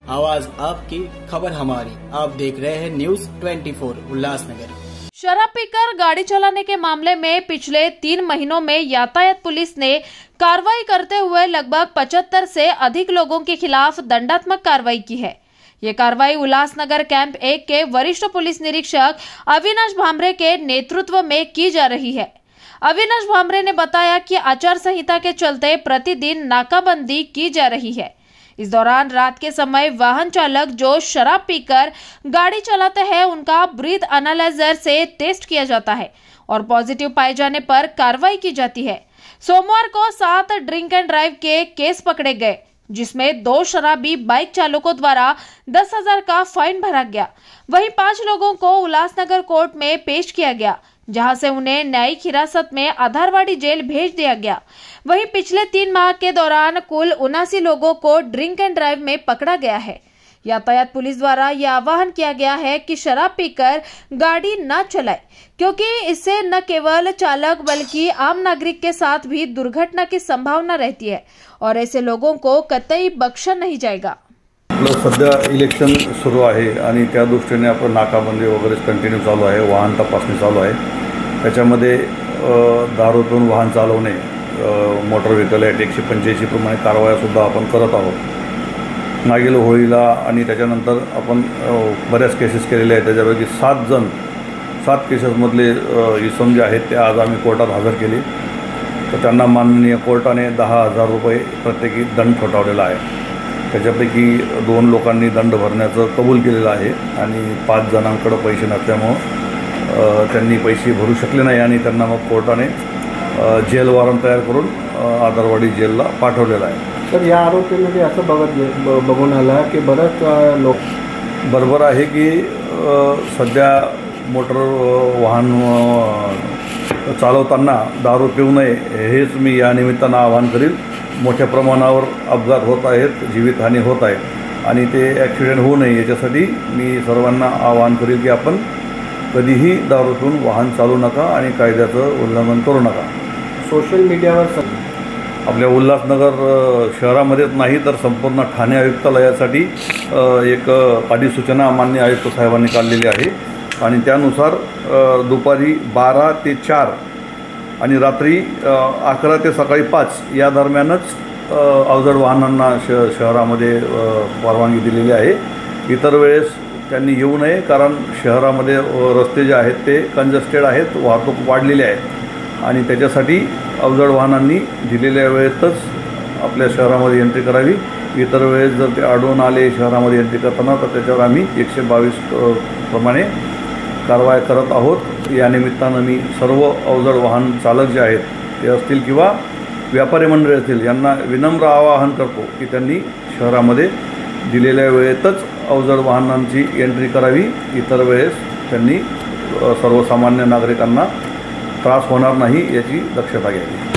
आवाज आपकी, खबर हमारी। आप देख रहे हैं न्यूज 24 उल्लासनगर। शराब पीकर गाड़ी चलाने के मामले में पिछले 3 महीनों में यातायात पुलिस ने कार्रवाई करते हुए लगभग 75 से अधिक लोगों के खिलाफ दंडात्मक कार्रवाई की है। ये कार्रवाई उल्लासनगर कैंप 1 के वरिष्ठ पुलिस निरीक्षक अविनाश भामरे के नेतृत्व में की जा रही है। अविनाश भामरे ने बताया कि आचार संहिता के चलते प्रतिदिन नाकाबंदी की जा रही है। इस दौरान रात के समय वाहन चालक जो शराब पीकर गाड़ी चलाते हैं उनका ब्रीथ एनालाइजर से टेस्ट किया जाता है और पॉजिटिव पाए जाने पर कार्रवाई की जाती है। सोमवार को 7 ड्रिंक एंड ड्राइव के केस पकड़े गए, जिसमें 2 शराबी बाइक चालकों द्वारा 10,000 का फाइन भरा गया। वहीं 5 लोगों को उल्लासनगर कोर्ट में पेश किया गया, जहां से उन्हें न्यायिक हिरासत में आधारवाड़ी जेल भेज दिया गया। वहीं पिछले 3 माह के दौरान कुल 79 लोगों को ड्रिंक एंड ड्राइव में पकड़ा गया है। यातायात पुलिस द्वारा यह आह्वान किया गया है कि शराब पीकर गाड़ी न चलाए, क्योंकि इससे न केवल चालक बल्कि आम नागरिक के साथ भी दुर्घटना की संभावना रहती है और ऐसे लोगों को कतई बख्शा नहीं जाएगा। सध्या इलेक्शन सुरू आहे आणि त्या दृष्टीने आपण नाकाबंदी वगैरे कंटिन्यू चालू आहे, वाहन तपासणी चालू आहे। त्याच्यामध्ये दारू पिऊन वाहन चालवणे, मोटर व्हेकल ॲक्ट 185 प्रमाणे कारवायासुद्धा आपण करत आहोत। मागील होळीला आणि त्याच्यानंतर आपण बऱ्याच केसेस केलेल्या आहेत। त्याच्यापैकी 7 केसेसमधले इसम जे आहेत ते आज आम्ही कोर्टात हजर केले, तर त्यांना माननीय कोर्टाने 10,000 रुपये प्रत्येकी दंड ठोठावलेला आहे। त्याच्यापैकी 2 लोकांनी दंड भरण्याचं कबूल केलेलं आहे आणि 5 जणांकडे पैसे नसल्यामुळं त्यांनी पैसे भरू शकले नाही आणि त्यांना मग कोर्टाने जेल वॉरंट तयार करून आधारवाडी जेलला पाठवलेलं आहे। तर या आरोपीमध्ये असं बघून आला की बरेच लोक बरोबर आहे की सध्या मोटर वाहन चालवताना दारू पिऊ नये हेच मी या निमित्तानं आवाहन करील। मोठ्या प्रमाणावर अपघात होत आहेत, जीवितहानी होत आहे आणि ते ॲक्सिडेंट होऊ नये याच्यासाठी मी सर्वांना आवाहन करील की आपण कधीही दारू पिऊन वाहन चालवू नका आणि कायद्याचं उल्लंघन करू नका। सोशल मीडियावर आपल्या उल्हासनगर शहरामध्येच नाही तर संपूर्ण ठाणे आयुक्तालयासाठी एक अधिसूचना माननीय आयुक्त साहेबांनी काढलेली आहे आणि त्यानुसार दुपारी 12 ते 4 आणि रात्री 11 ते सकाळी 5 या दरम्यानच अवजड वाहनांना शहरामध्ये परवानगी दिलेली आहे। इतर वेळेस त्यांनी येऊ नये, कारण शहरामध्ये रस्ते जे आहेत ते कंजस्टेड आहेत, वाहतूक वाढलेली आहे आणि त्याच्यासाठी अवजड वाहनांनी दिलेल्या वेळेतच आपल्या शहरामध्ये एंट्री करावी। इतर वेळेस जर ते आढळून आले शहरामध्ये एंट्री करताना तर त्याच्यावर आम्ही 122 प्रमाणे कारवाई करत आहोत। या निमित्तानं मी सर्व अवजड वाहन चालक जे आहेत ते असतील किंवा व्यापारी मंडळी असतील यांना विनम्र आवाहन करतो की त्यांनी शहरामध्ये दिलेल्या वेळेतच अवजड वाहनांची एंट्री करावी। इतर वेळेस त्यांनी सर्वसामान्य नागरिकांना त्रास होणार नाही याची दक्षता घ्यावी।